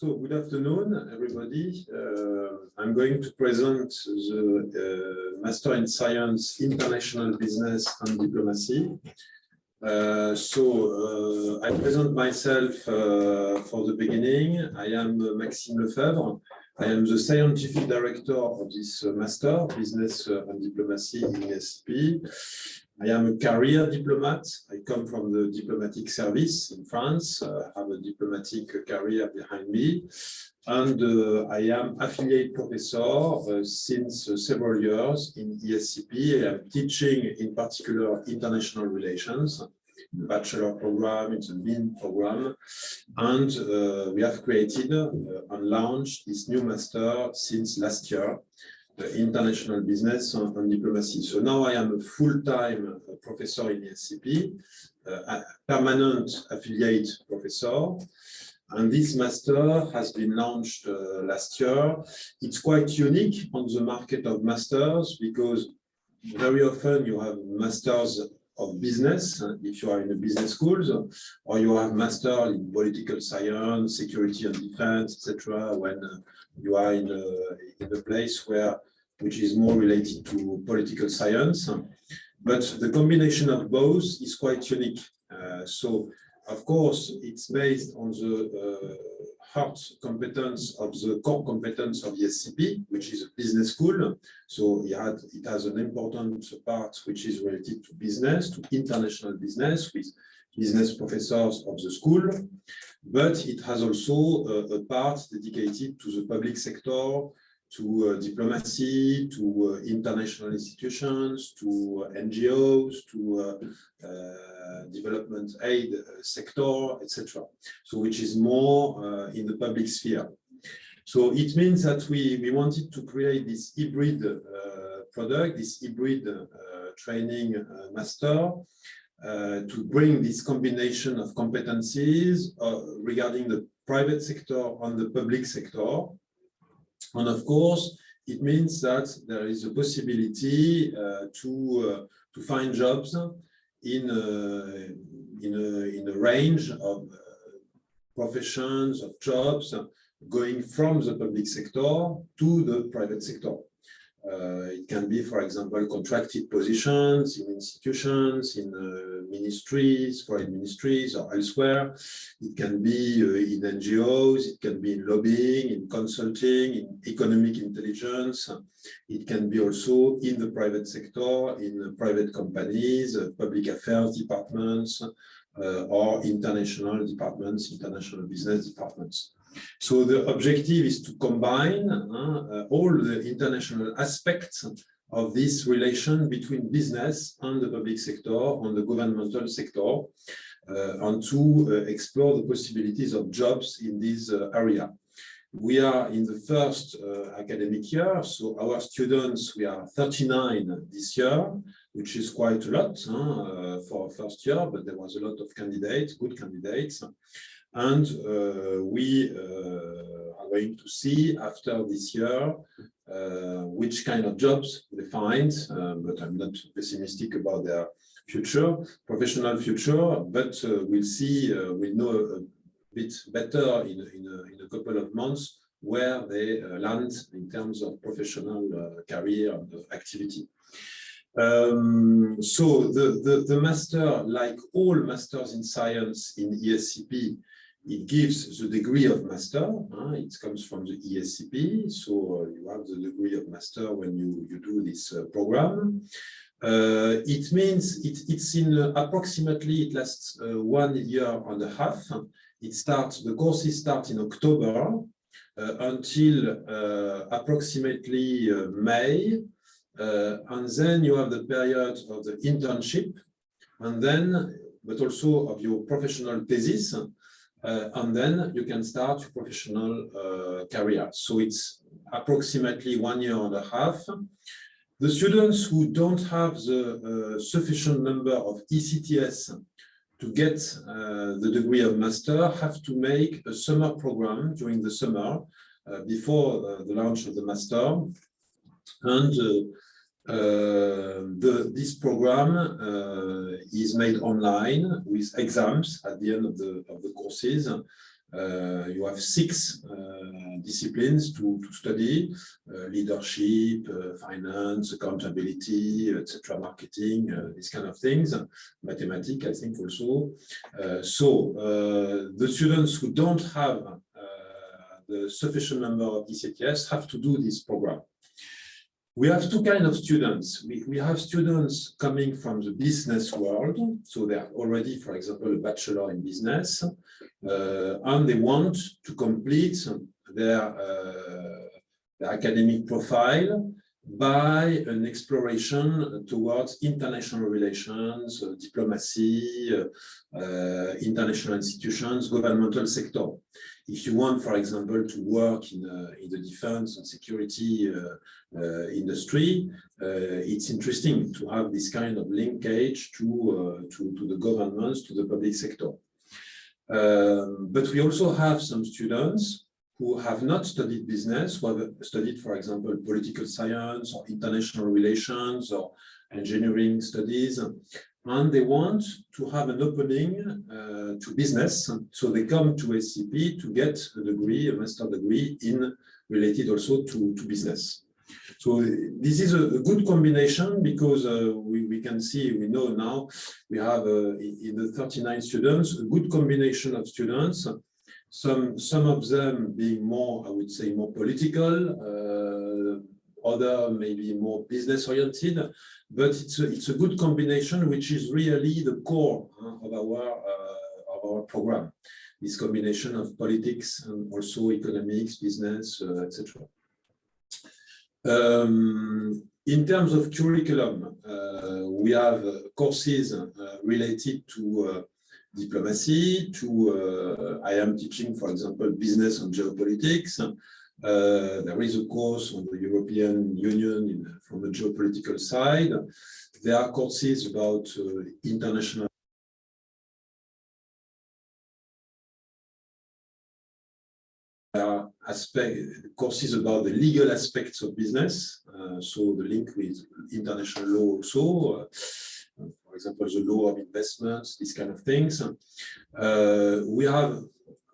So, good afternoon, everybody. I'm going to present the Master in Science, International Business and Diplomacy. I present myself for the beginning. I am Maxime Lefebvre. I am the Scientific Director of this Master, Business and Diplomacy in ESCP. I am a career diplomat. I come from the diplomatic service in France. I have a diplomatic career behind me. And I am affiliate professor since several years in ESCP. I am teaching in particular international relations, the bachelor program, it's a main program. And we have created and launched this new master since last year, International Business and Diplomacy. So now I am a full-time professor in ESCP, a permanent affiliate professor, and this master has been launched last year. It's quite unique on the market of masters because very often you have masters of business if you are in the business schools, or you have master in political science, security and defense, etc. When you are in a place which is more related to political science. But the combination of both is quite unique. So, of course, it's based on the heart competence of the core competence of the ESCP, which is a business school. So it has an important part which is related to business, to international business, with business professors of the school. But it has also a part dedicated to the public sector, to diplomacy, to international institutions, to NGOs, to development aid sector, etc. So which is more in the public sphere. So it means that we wanted to create this hybrid product, this hybrid training master, to bring this combination of competencies regarding the private sector and the public sector. And of course, it means that there is a possibility to find jobs in a range of professions, of jobs, going from the public sector to the private sector. It can be, for example, contracted positions in institutions, in ministries, foreign ministries, or elsewhere. It can be in NGOs, it can be in lobbying, in consulting, in economic intelligence. It can be also in the private sector, in private companies, public affairs departments, or international departments, international business departments. So the objective is to combine all the international aspects of this relation between business and the public sector and the governmental sector, and to explore the possibilities of jobs in this area. We are in the first academic year, so our students, we are 39 this year, which is quite a lot for first year, but there was a lot of candidates, good candidates. And we are going to see after this year which kind of jobs they find, but I'm not pessimistic about their future, professional future, but we'll see, we'll know a bit better in a couple of months where they land in terms of professional career and activity. So the master, like all masters in science in ESCP, it gives the degree of master. It comes from the ESCP, so you have the degree of master when you do this program. It means it's in approximately, it lasts 1 year and a half. The courses start in October until approximately May. And then you have the period of the internship, and then, but also of your professional thesis. And then you can start your professional career. So it's approximately 1 year and a half. The students who don't have the sufficient number of ECTS to get the degree of master have to make a summer program during the summer before the launch of the master. And this program is made online with exams at the end of the courses, You have 6 disciplines to study: leadership, finance, accountability, etc., marketing, these kind of things, mathematics, I think also. The students who don't have the sufficient number of DCTS have to do this program. We have 2 kinds of students. We have students coming from the business world, so they are already, for example, a bachelor in business, and they want to complete their academic profile by an exploration towards international relations, diplomacy, international institutions, governmental sector. If you want, for example, to work in the defense and security industry, it's interesting to have this kind of linkage to the governments, to the public sector. But we also have some students who have not studied business, who have studied, for example, political science or international relations or engineering studies, and they want to have an opening to business. So they come to SCP to get a degree, a master degree related also to business. So this is a good combination because we can see, we know now, we have in the 39 students, a good combination of students, some of them being more, I would say, more political, other maybe more business oriented, but it's a good combination, which is really the core of our program. This combination of politics and also economics, business, etc. In terms of curriculum, we have courses related to diplomacy, I am teaching, for example, business and geopolitics. There is a course on the European Union from the geopolitical side. There are courses about international courses about the legal aspects of business, so the link with international law also, for example, the law of investments, these kind of things. We have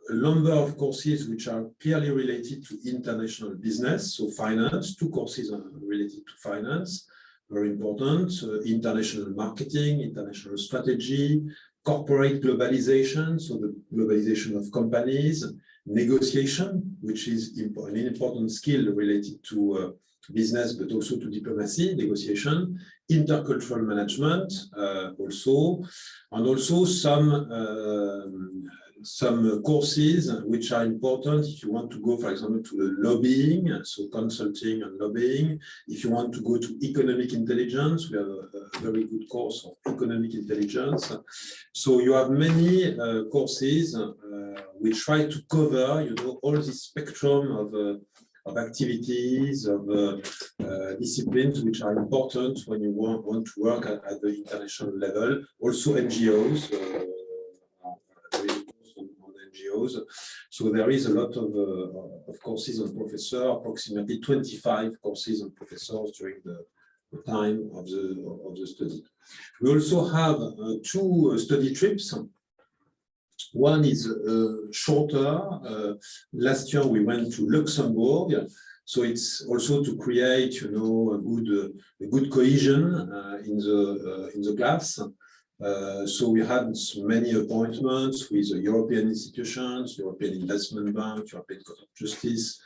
a number of courses which are clearly related to international business, so finance. 2 courses are related to finance, very important. International marketing, international strategy, corporate globalization, so the globalization of companies, negotiation, which is an important skill related to business, but also to diplomacy, negotiation, intercultural management also, and also some courses which are important if you want to go, for example, to the lobbying, so consulting and lobbying. If you want to go to economic intelligence, we have a very good course of economic intelligence. So you have many courses which try to cover, all this spectrum of activities, of disciplines which are important when you want to work at the international level. Also NGOs. NGOs. So there is a lot of courses on professors, approximately 25 courses on professors during the time of the study. We also have 2 study trips. One is shorter. Last year we went to Luxembourg, so it's also to create, a good cohesion in the class. So we had many appointments with European institutions, European Investment Bank, European Court of Justice,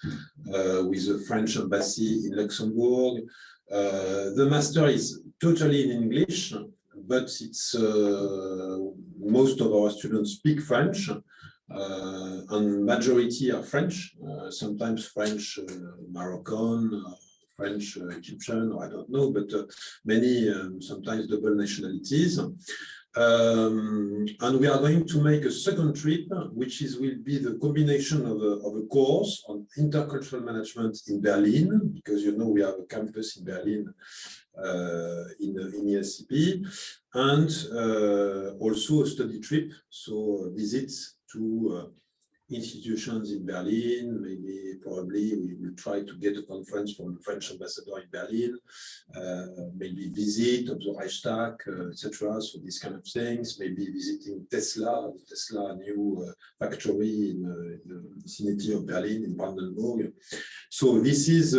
with the French Embassy in Luxembourg. The master is totally in English, but it's most of our students speak French, and majority are French, sometimes French Moroccan, French Egyptian, or I don't know, but many sometimes double nationalities. And we are going to make a second trip, which will be the combination of a course on intercultural management in Berlin, because we have a campus in Berlin in ESCP, and also a study trip, so visits to institutions in Berlin. Maybe, probably, we will try to get a conference from the French ambassador in Berlin, maybe visit of the Reichstag, etc. So these kind of things, maybe visiting Tesla new factory in the vicinity of Berlin, in Brandenburg. So this is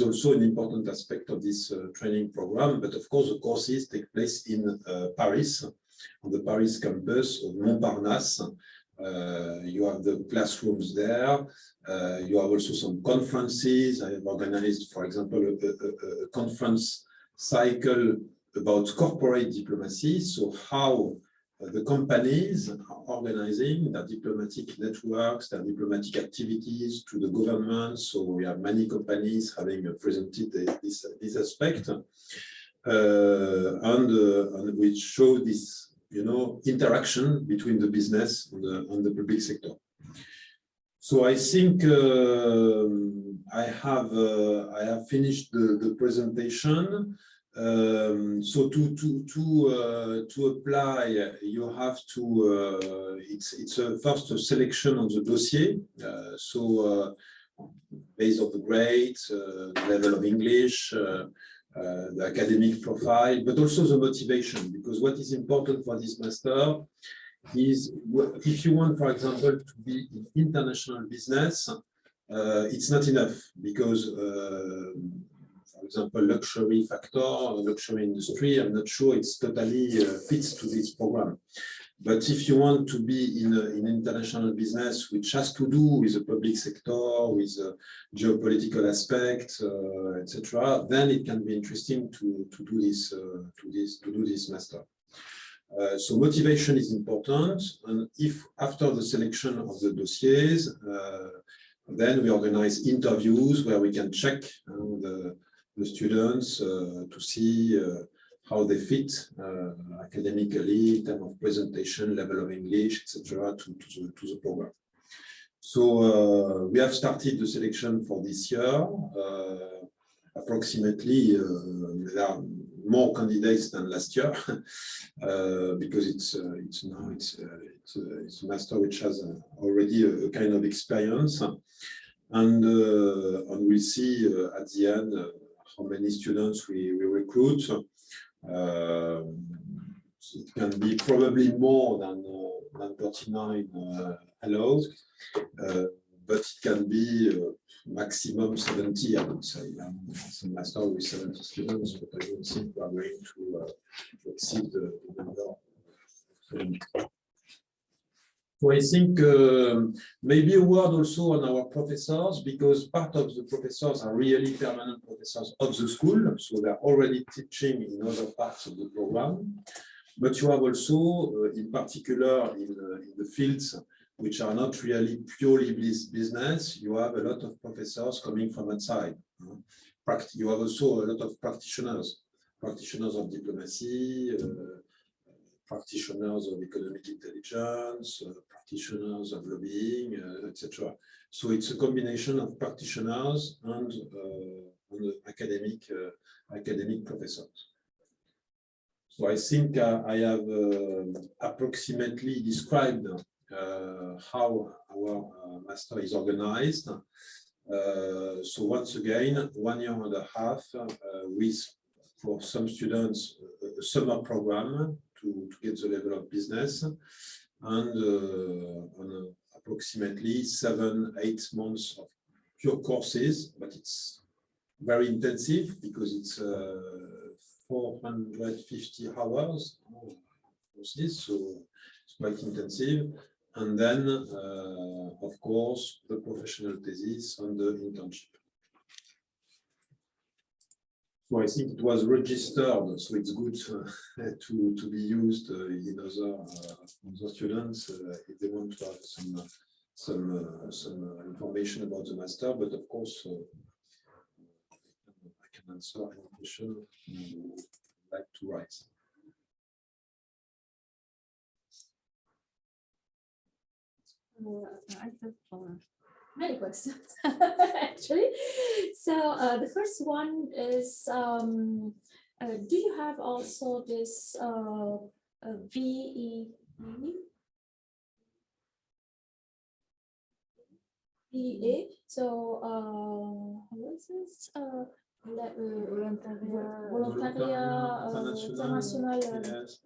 also an important aspect of this training program. But of course, the courses take place in Paris, on the Paris campus of Montparnasse. You have the classrooms there. You have also some conferences. I have organized, for example, a conference cycle about corporate diplomacy. So how the companies are organizing their diplomatic networks, their diplomatic activities to the government. So we have many companies having presented this aspect, and which show this, interaction between the business and the public sector. So I think I have finished the presentation. So to apply, you have to. It's first a selection on the dossier. Based on the grade, the level of English. The academic profile, but also the motivation, because what is important for this master is, if you want, for example, to be in international business, it's not enough, because, for example, luxury factor, luxury industry, I'm not sure it's totally fits to this program. But if you want to be in international business, which has to do with the public sector, with geopolitical aspects, etc., then it can be interesting to do this master. So motivation is important, and if after the selection of the dossiers, then we organize interviews where we can check the students to see how they fit academically in terms of presentation, level of English, etc., to the program. So we have started the selection for this year. Approximately, there are more candidates than last year because it's a master which has already a kind of experience, and we'll see at the end how many students we recruit. It can be probably more than 39 allowed, but it can be maximum 70, I would say. Some master with 70 students, but I don't think we are going to exceed the number. So I think maybe a word also on our professors, because part of the professors are really permanent professors of the school, so they're already teaching in other parts of the program. But you have also, in particular, in the fields which are not really purely business, you have a lot of professors coming from outside. You have also a lot of practitioners of diplomacy, practitioners of economic intelligence, practitioners of lobbying, etc. So it's a combination of practitioners and academic professors. So I think I have approximately described how our master is organized. So once again, 1 year and a half with, for some students, a summer program to get the level of business, and on approximately 7-8 months of pure courses, but it's very intensive because it's 450 hours courses, so it's quite intensive. And then, of course, the professional thesis and the internship. So I think it was registered, so it's good to be used in other students if they want to have some information about the master. But of course, I can answer any question you would like to raise. I have many questions actually. So the first one is, do you have also this VE PA. So what is this? Volontariat international. Yes.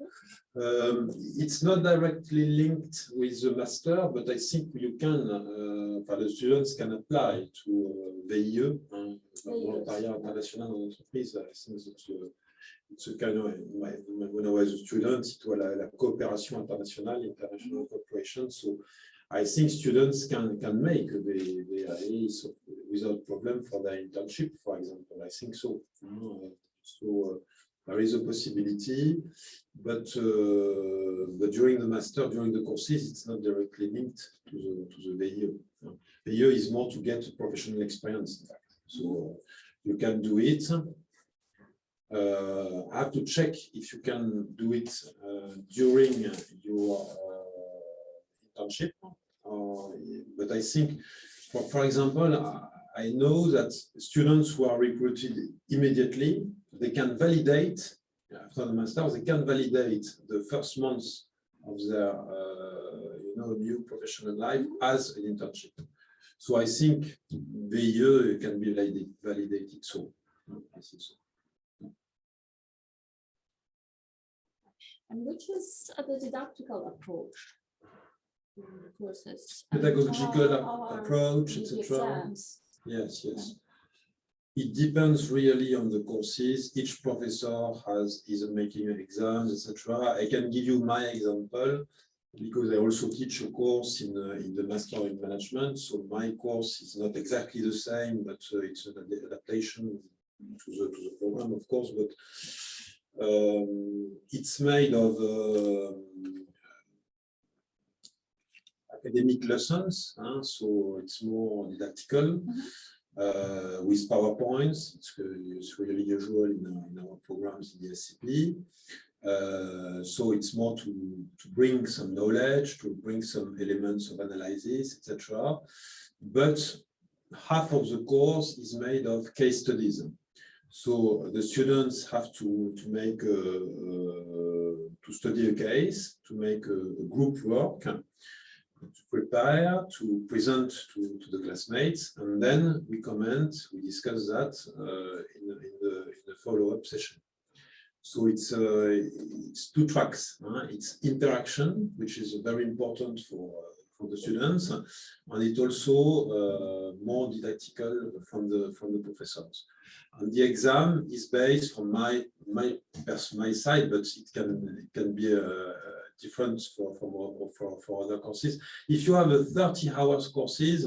It's not directly linked with the master, but I think you can, the students can apply to VIE, Volontariat International en Entreprise. I think it's a kind of, when I was a student, it was la coopération internationale, international cooperation. So I think students can make the VIE without problem for their internship, for example. I think so. There is a possibility, but during the master, during the courses, it's not directly linked to the VIE. VIE is more to get professional experience, in fact. So you can do it. I have to check if you can do it during your internship. But I think, for example, I know that students who are recruited immediately, they can validate, after the master, they can validate the first months of their new professional life as an internship. So I think VIE can be validated. So I think so. And which is the didactical approach? Courses. Pedagogical approach, etc. Yes. It depends really on the courses. Each professor is making exams, etc. I can give you my example because I also teach a course in the Master in Management. So my course is not exactly the same, but it's an adaptation to the program, of course. But it's made of academic lessons, so it's more didactical. With PowerPoints. It's really usual in our programs in the SCP. So it's more to bring some knowledge, to bring some elements of analysis, etc. But half of the course is made of case studies. So the students have to make to study a case, to make a group work, to prepare, to present to the classmates, and then we comment, we discuss that in the follow-up session. So it's two tracks. It's interaction, which is very important for the students, and it's also more didactical from the professors. And the exam is based from my side, but it can be different for other courses. If you have a 30 hours courses,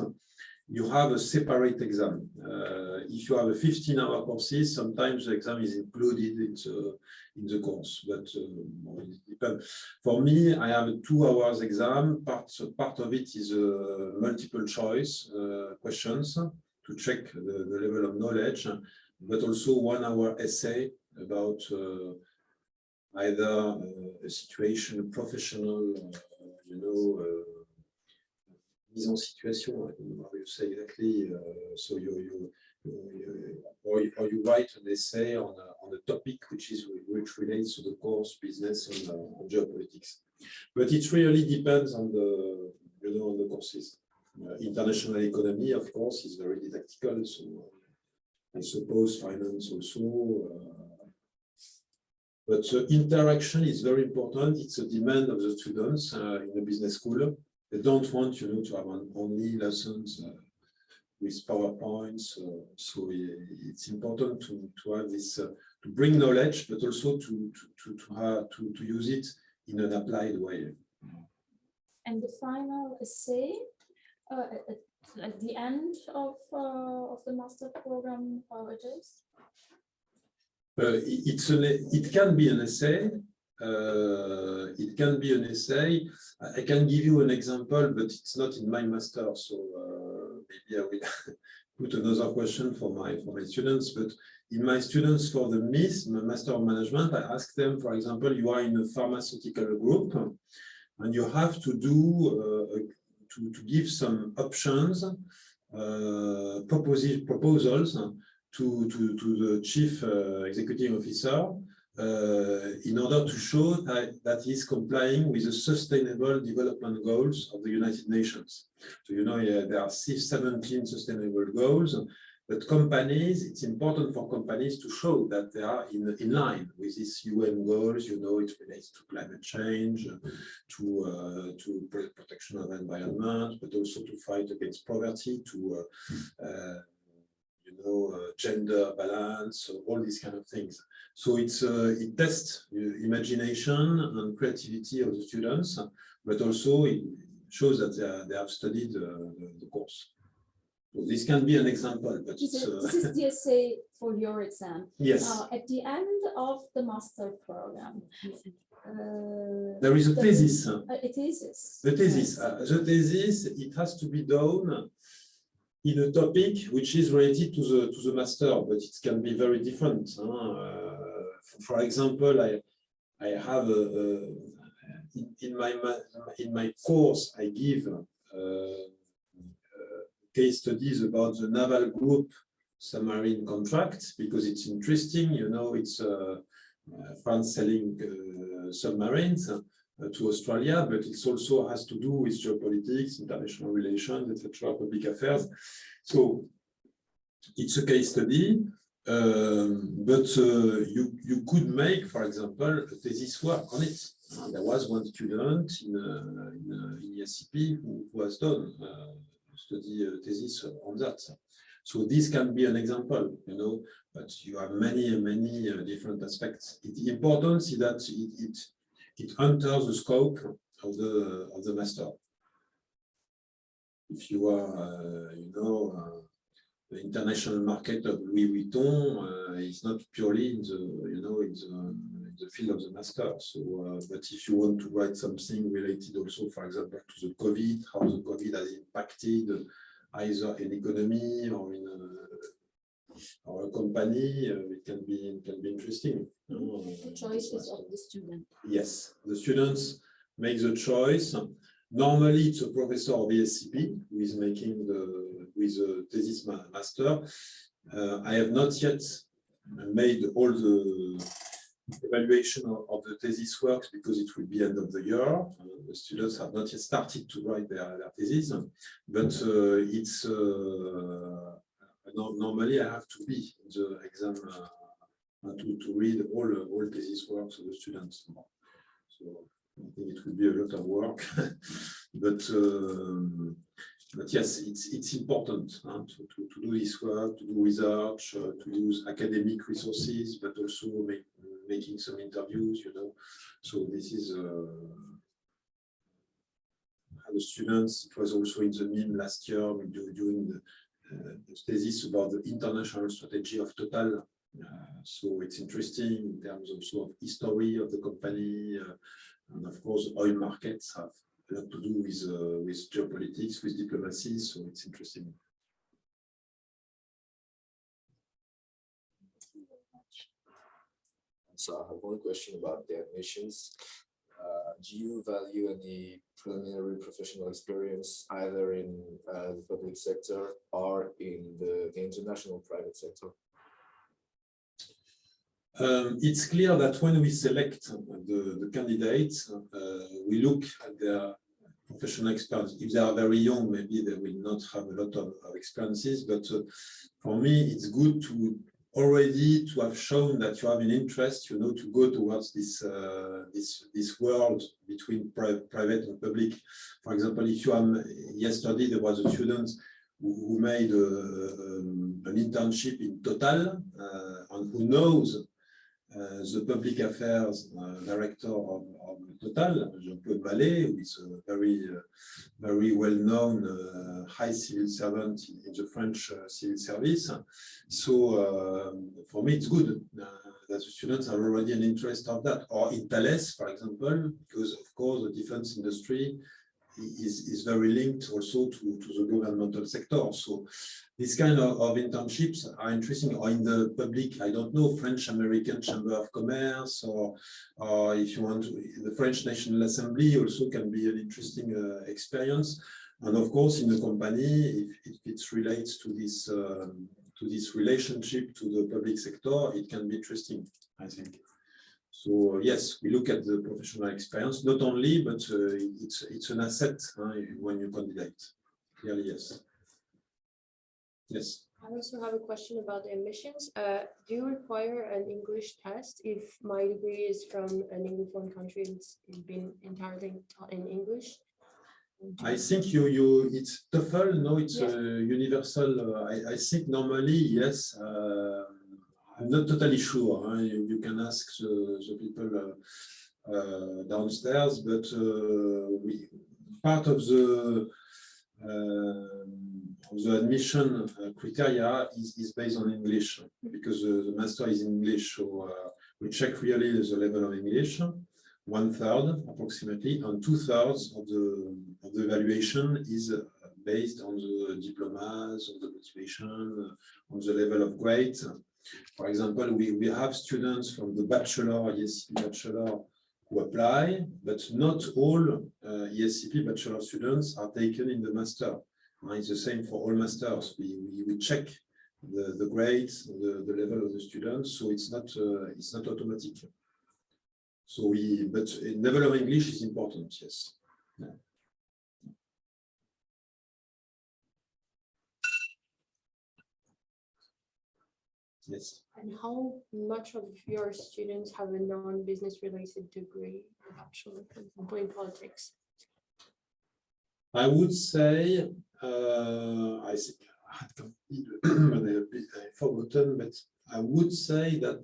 you have a separate exam. If you have a 15-hour courses, sometimes the exam is included in the course, but it depends. For me, I have a 2 hours exam. Part of it is multiple choice questions to check the level of knowledge, but also 1 hour essay about either a situation, a professional, mise en situation, I don't know how you say exactly. So or you write an essay on a topic which relates to the course, business, and geopolitics. But it really depends on the on the courses. International economy, of course, is very didactical. So I suppose finance also. But interaction is very important. It's a demand of the students in the business school. They don't want, to have only lessons with PowerPoints. So it's important to have this, to bring knowledge, but also to use it in an applied way. And the final essay at the end of the master program, how it is? It can be an essay. It can be an essay. I can give you an example, but it's not in my master, so maybe I will put another question for my students. But in my students for the Master of Management, I ask them, for example, you are in a pharmaceutical group, and you have to do to give some options, proposals to the chief executive officer in order to show that he is complying with the Sustainable Development Goals of the United Nations. So, you know, there are 17 sustainable goals, but companies, it's important for companies to show that they are in line with these UN goals. You know, it relates to climate change, to protection of the environment, but also to fight against poverty, to you know, gender balance, all these kind of things. So it tests imagination and creativity of the students, but also it shows that they have studied the course. So this can be an example, but this is the essay for your exam. Yes. At the end of the master program, there is a thesis. A thesis. The thesis. The thesis, it has to be done in a topic which is related to the master, but it can be very different. For example, I have in my course I give case studies about the naval group submarine contract because it's interesting. You know, it's France selling submarines to Australia, but it also has to do with geopolitics, international relations, etc., public affairs. So it's a case study, but you could make, for example, a thesis work on it. There was one student in ESCP who has done study thesis on that. So this can be an example, you know, but you have many different aspects. The important is that it enters the scope of the master. If you are, you know, the international market of Louis Vuitton is not purely in the, you know, in the field of the master. So, but if you want to write something related also, for example, to the COVID, how the COVID has impacted either in economy or in a company, it can be interesting. The choice is of the student. Yes, the students make the choice. Normally, it's a professor of ESCP who is making the thesis master. I have not yet made all the evaluation of the thesis works because it will be end of the year. The students have not yet started to write their thesis, but it's normally I have to be in the exam to read all thesis works of the students. So I think it will be a lot of work, but yes, it's important to do this work, to do research, to use academic resources, but also making some interviews, you know. So this is the students. It was also in the meme last year doing the thesis about the international strategy of Total. So it's interesting in terms also of history of the company, and of course, oil markets have a lot to do with geopolitics, with diplomacy. So it's interesting. So I have one question about the admissions. Do you value any preliminary professional experience either in the public sector or in the international private sector? It's clear that when we select the candidates, we look at their professional experience. If they are very young, maybe they will not have a lot of experiences, but for me, it's good to already to have shown that you have an interest, you know, to go towards this world between private and public. For example, if you yesterday there was a student who made an internship in Total and who knows the public affairs director of Total, Jean-Claude Mallet, who is a very well-known high civil servant in the French civil service. So for me, it's good that the students have already an interest of that. Or in Thales, for example, because of course the defense industry is very linked also to the governmental sector. So these kind of internships are interesting. Or in the public, I don't know, French-American Chamber of Commerce, or if you want to, the French National Assembly also can be an interesting experience. And of course, in the company, if it relates to this relationship to the public sector, it can be interesting, I think. So yes, we look at the professional experience, not only, but it's an asset when you candidate. Clearly, yes. Yes. I also have a question about the admissions. Do you require an English test if my degree is from an Anglophone country and it's been entirely taught in English? I think it's TOEFL, no, it's universal. I think normally, yes. I'm not totally sure. You can ask the people downstairs, but part of the admission criteria is based on English because the master is English. So we check really the level of English. 1/3 approximately, and 2/3 of the evaluation is based on the diplomas, on the motivation, on the level of grade. For example, we have students from the bachelor, ESCP bachelor, who apply, but not all ESCP bachelor students are taken in the master. It's the same for all masters. We check the grades, the level of the students, so it's not automatic. So but level of English is important, yes. Yeah. Yes. And how much of your students have a non-business related degree, actually, for example, in politics? I would say, I think I forgotten, but I would say that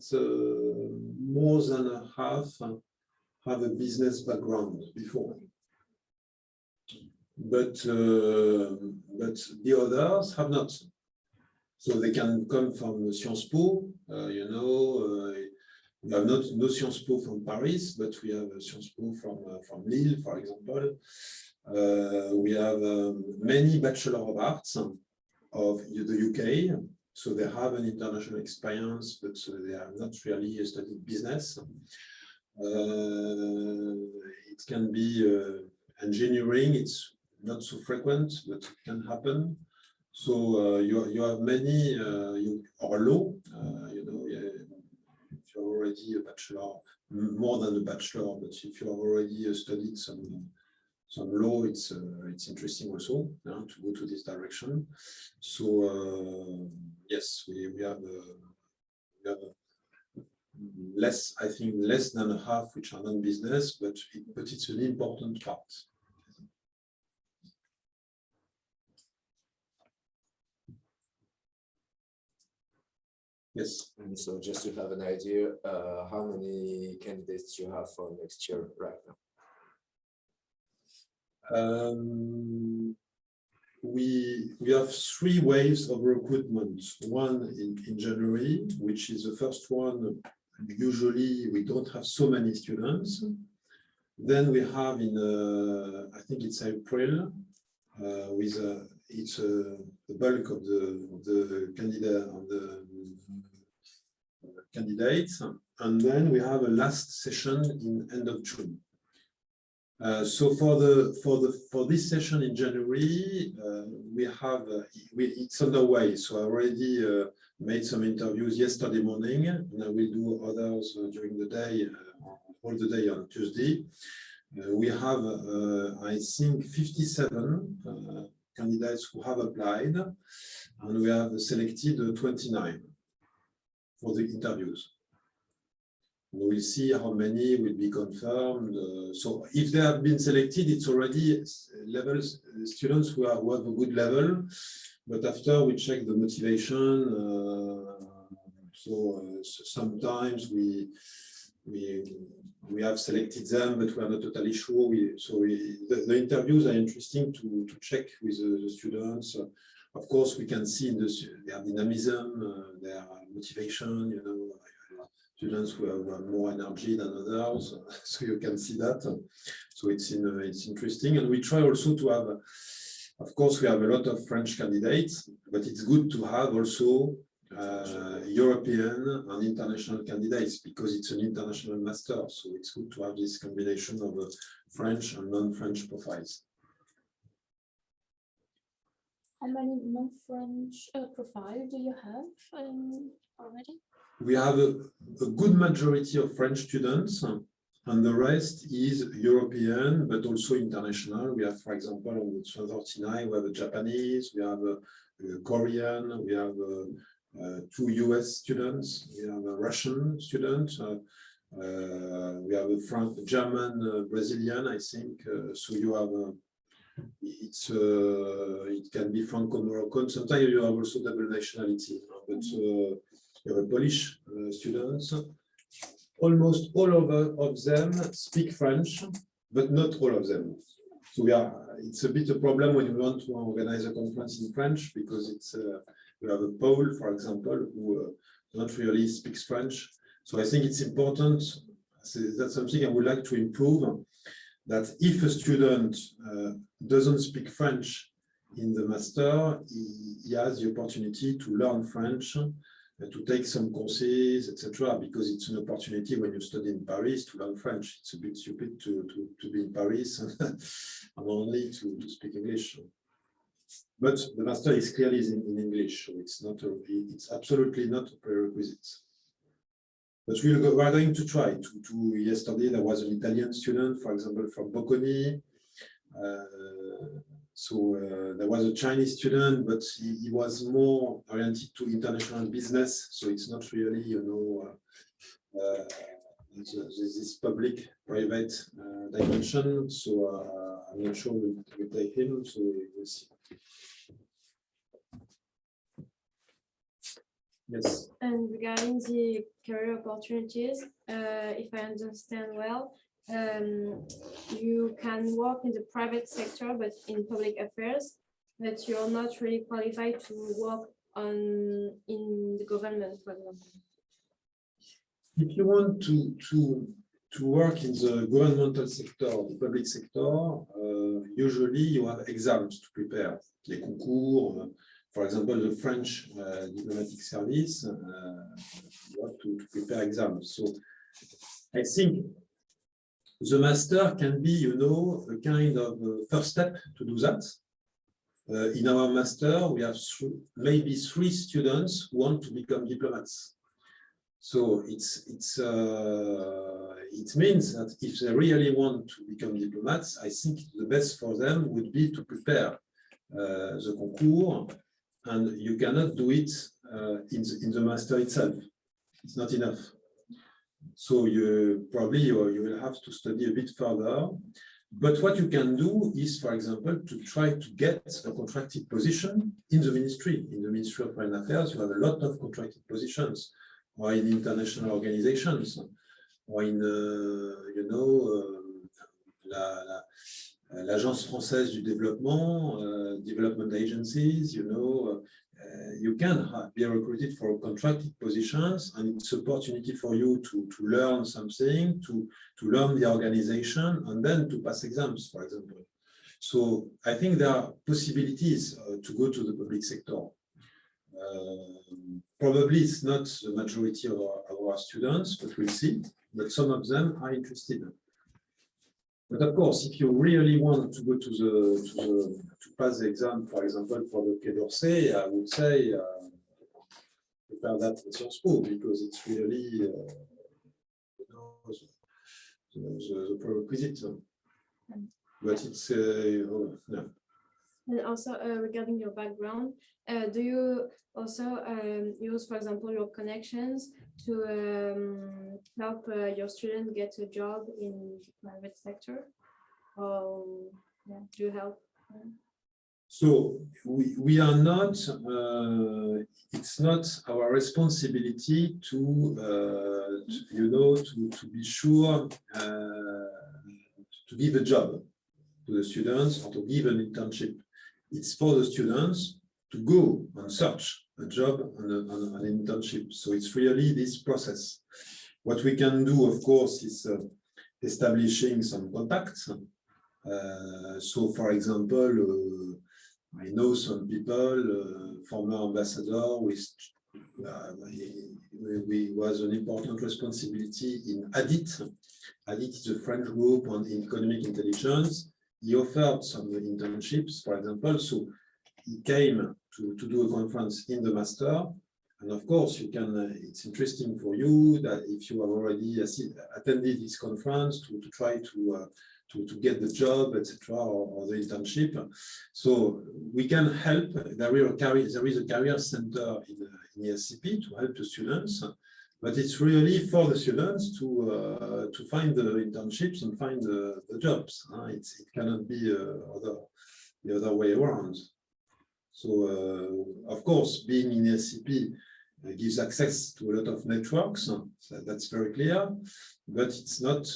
more than a half have a business background before. But the others have not. So they can come from Sciences Po, we have no Sciences Po from Paris, but we have Sciences Po from Lille, for example. We have many Bachelor of Arts of the UK, so they have an international experience, but they have not really studied business. It can be engineering, it's not so frequent, but it can happen. So you have many, or law, if you're already a bachelor, more than a bachelor, but if you have already studied some law, it's interesting also to go to this direction. So yes, we have less, I think, less than a half which are non-business, but it's an important part. Yes. And so just to have an idea, how many candidates you have for next year right now? We have 3 waves of recruitment. One in January, which is the first one. Usually we don't have so many students. Then we have in I think it's April with it's the bulk of the candidates, and then we have a last session in end of June. So for this session in January, we have it's underway. So I already made some interviews yesterday morning, and I will do others during the day, all the day on Tuesday. We have, I think, 57 candidates who have applied, and we have selected 29 for the interviews. We will see how many will be confirmed. So if they have been selected, it's already levels students who have a good level. But after we check the motivation, sometimes we have selected them, but we are not totally sure. The interviews are interesting to check with the students. Of course, we can see their dynamism, their motivation. Students who have more energy than others, so you can see that. So it's interesting, and we try also to have. Of course, we have a lot of French candidates, but it's good to have also European and international candidates because it's an international master. So it's good to have this combination of French and non-French profiles. How many non-French profile do you have already? We have a good majority of French students, and the rest is European, but also international. We have, for example, on the 39, we have a Japanese, we have a Korean, we have 2 US students, we have a Russian student, we have a German, Brazilian, I think. So you have it can be Franco-Moroccan. Sometimes you have also double nationality, but you have a Polish students. Almost all of them speak French, but not all of them. So it's a bit a problem when you want to organize a conference in French, because it's we have a Paul, for example, who not really speaks French. So I think it's important. So that's something I would like to improve, that if a student doesn't speak French in the master, he has the opportunity to learn French, to take some courses, etc., because it's an opportunity when you study in Paris to learn French. It's a bit stupid to be in Paris and only to speak English. But the master is clearly in English, so it's absolutely not a prerequisite. But we are going to try to. Yesterday there was an Italian student, for example, from Bocconi. There was a Chinese student, but he was more oriented to international business. So it's not really, this public-private dimension. So I'm not sure we'll take him. So we'll see. Yes. And regarding the career opportunities, if I understand well, you can work in the private sector, but in public affairs, but you're not really qualified to work in the government, for example. If you want to work in the governmental sector, the public sector, usually you have exams to prepare, les concours. For example, the French diplomatic service, you have to prepare exams. So I think the master can be, a kind of first step to do that. In our master, we have maybe 3 students who want to become diplomats. So it means that if they really want to become diplomats, I think the best for them would be to prepare the concours, and you cannot do it in the master itself. It's not enough. So you will have to study a bit further. But what you can do is, for example, to try to get a contracted position in the ministry. In the Ministry of Foreign Affairs, you have a lot of contracted positions, or in international organizations, or in, l'Agence française du développement, development agencies, you can be recruited for contracted positions, and it's an opportunity for you to learn something, to learn the organization, and then to pass exams, for example. So I think there are possibilities to go to the public sector. Probably it's not the majority of our students, but we'll see. But some of them are interested. But of course, if you really want to go to pass the exam, for example, for the Quai d'Orsay, I would say prepare that at Sciences Po, because it's really the prerequisite. But it's no. And also regarding your background, do you also use, for example, your connections to help your student get a job in the private sector? Or do you help? So we are not, it's not our responsibility to be sure to give a job to the students or to give an internship. It's for the students to go and search a job and an internship. So it's really this process. What we can do, of course, is establishing some contacts. So, for example, I know some people, former ambassador, was an important responsibility in ADIT. ADIT is a French group on economic intelligence. He offered some internships, for example. So he came to do a conference in the master. And of course, you can. It's interesting for you that if you have already attended this conference to try to get the job, etc., or the internship. So we can help. There is a career center in ESCP to help the students, but it's really for the students to find the internships and find the jobs. It cannot be the other way around. So of course, being in ESCP gives access to a lot of networks. So that's very clear, but it's not,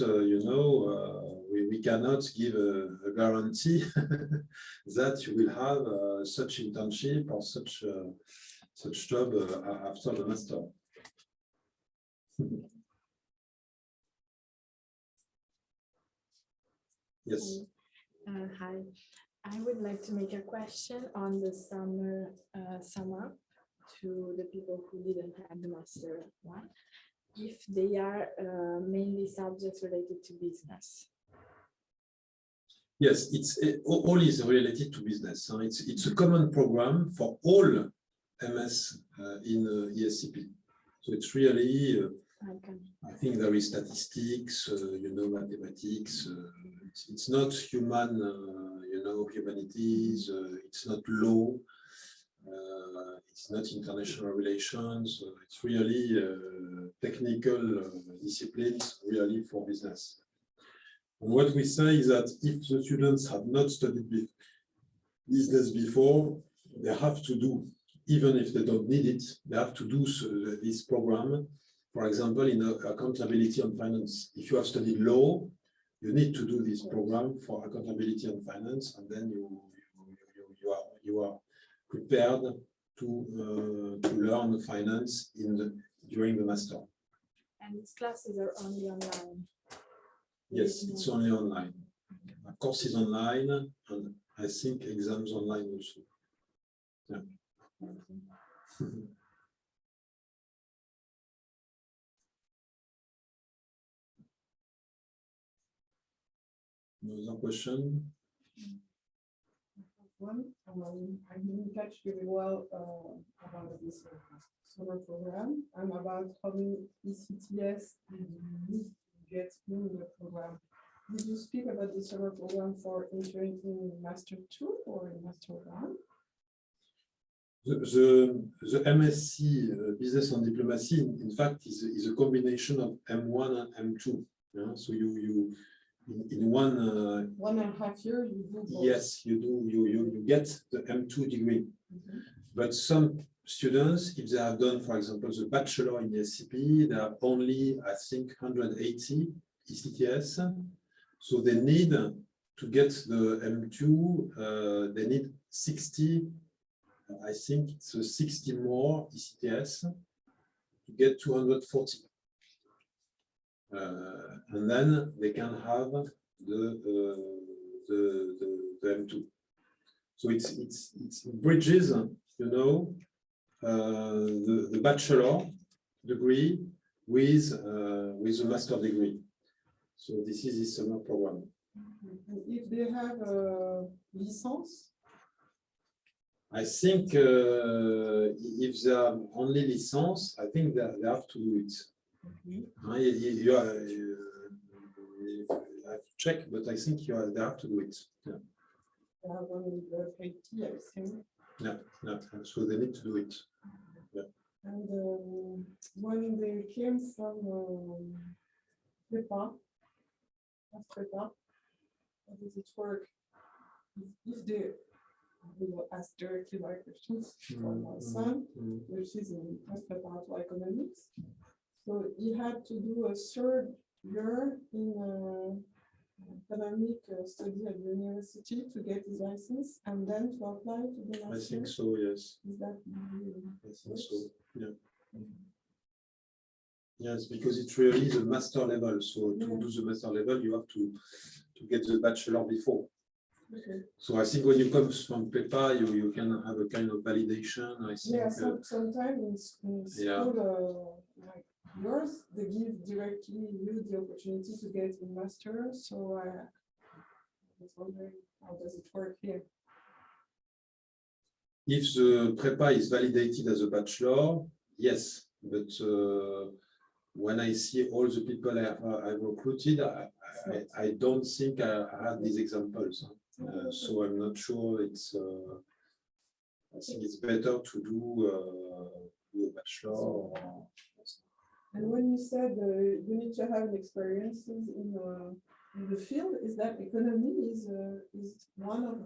we cannot give a guarantee that you will have such internship or such job after the master. Yes. Hi, I would like to make a question on the sum up to the people who didn't have the master one, if they are mainly subjects related to business. Yes, all is related to business. It's a common program for all MS in ESCP. So it's really, I think there is statistics, mathematics. It's not human, humanities. It's not law. It's not international relations. It's really technical disciplines, really for business. And what we say is that if the students have not studied business before, they have to do, even if they don't need it, they have to do this program. For example, in accountability on finance, if you have studied law, you need to do this program for accountability on finance, and then you are prepared to learn finance during the master. And these classes are only online? Yes, it's only online. Of course, it's online, and I think exams online also. Yeah. Another question? I didn't catch very well about this summer program and about how many ECTS you need to get in the program. Did you speak about the summer program for entering in Master 2 or in Master 1? The MSc Business and Diplomacy, in fact, is a combination of M1 and M2. Yeah? So you in 1.5 years, you do both. Yes, you do. You get the M2 degree. Mm-hmm. But some students, if they have done, for example, the bachelor in the SCP, they have only, I think, 180 ECTS. So they need to get the M2, they need 60, I think it's 60 more ECTS to get 240. And then they can have the M2. So it's bridges, the bachelor degree with a master degree. So this is the summer program. And if they have a license? I think if they have only license, I think they have to do it. You have to check, but I think they have to do it. Yeah. One with the 80, I think. Yeah, so they need to do it. Yeah. And when they came from Prepa, how does it work? If they, we will ask directly my questions for my son, which is in Prepa to economics. So he had to do a third year in economic study at the university to get his license and then to apply to the master. I think so, yes. Is that I think so, yeah. Yes, because it really is a master level. So to do the master level, you have to get the bachelor before. Okay. So I think when you come from PEPA, you can have a kind of validation. I think. Yeah, sometimes in school like yours, they give directly you the opportunity to get a master. So I was wondering, how does it work here? If the prepa is validated as a bachelor, yes, but when I see all the people I've recruited, I don't think I had these examples. So I'm not sure it's. I think it's better to do a bachelor. And when you said you need to have experiences in the field, is that economy is one of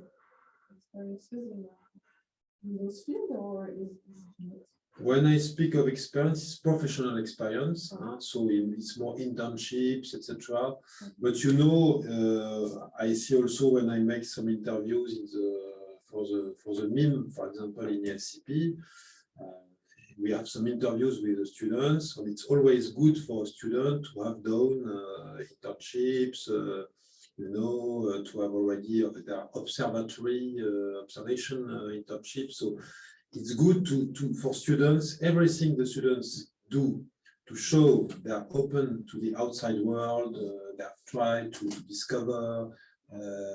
the experiences in those fields, or is it not? When I speak of experience, it's professional experience, so it's more internships, etc. But you know, I see also when I make some interviews in for the MIM, for example, in the SCP, we have some interviews with the students, and it's always good for a student to have done internships, you know, to have already their observation internships. So it's good for students, everything the students do to show they are open to the outside world, they have tried to discover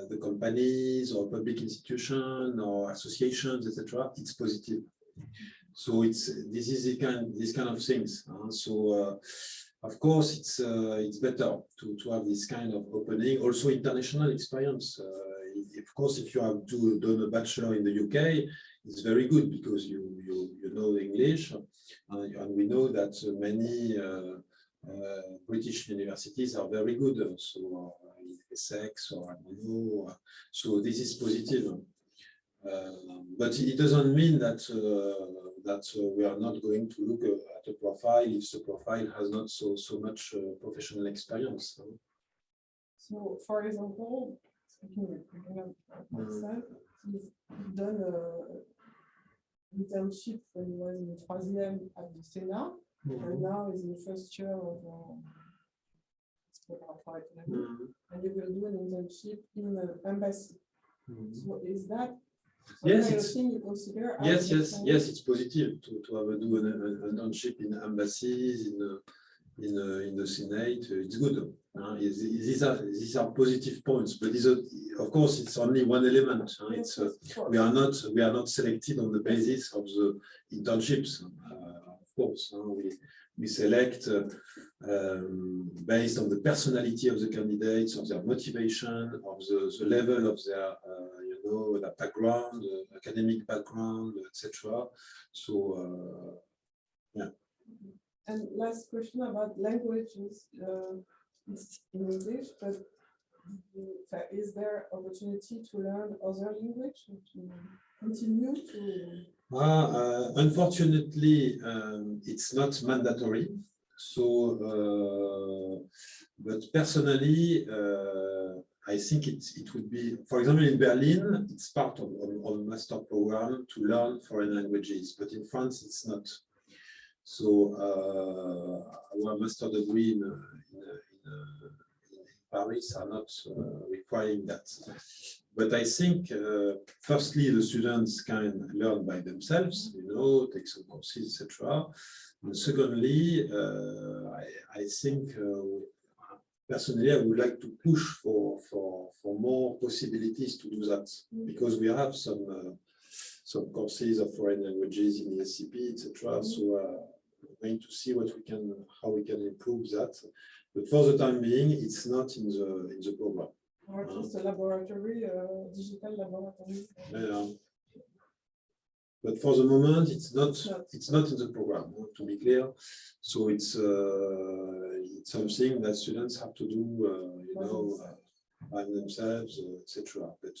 the companies or public institutions or associations, etc. It's positive. So this is this kind of things. Of course, it's better to have this kind of opening. Also, international experience. Of course, if you have done a bachelor in the UK, it's very good because you know English, and we know that many British universities are very good. So in Essex or I don't know. So this is positive. But it doesn't mean that we are not going to look at a profile if the profile has not so much professional experience. So, for example, speaking of myself, you've done an internship when you was in troisième at the Sénat, and now is in the first year of and you will do an internship in the embassy. So is that yes, kind of thing you consider? Yes, it's positive to have do an internship in embassies, in the Senate. It's good. These are positive points, but of course it's only one element. It's we are not selected on the basis of the internships. Of course, we select based on the personality of the candidates, of their motivation, of the level of their the background, academic background, etc. So yeah. And last question about languages. It's in English, but is there opportunity to learn other language and to continue to? Unfortunately, it's not mandatory. So, but personally, I think it would be, for example, in Berlin, it's part of master program to learn foreign languages, but in France, it's not. So our master degree in Paris are not requiring that. But I think, firstly, the students can learn by themselves, take some courses, etc. And secondly, I think, personally, I would like to push for more possibilities to do that, because we have some courses of foreign languages in the SCP, etc. So we're going to see how we can improve that. But for the time being, it's not in the program. Or at least a laboratory, digital laboratory. Yeah. But for the moment, it's not in the program, to be clear. So it's something that students have to do, by themselves, etc. But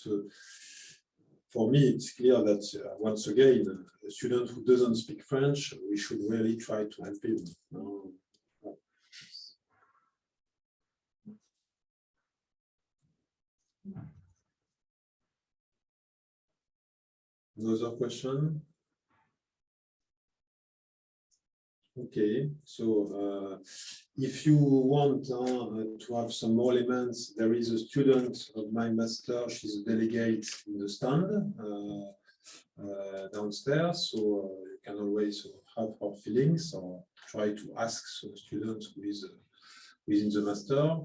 for me, it's clear that once again, a student who doesn't speak French, we should really try to help him. Another question? Okay, so if you want to have some more elements, there is a student of my master, she's a delegate in the stand downstairs, so you can always have her feelings or try to ask some students who is within the master.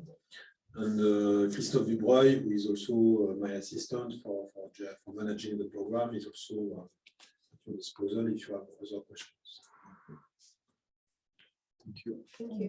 And Christophe Dubreuil, who is also my assistant for managing the program, is also at your disposal if you have further questions. Thank you. Thank you.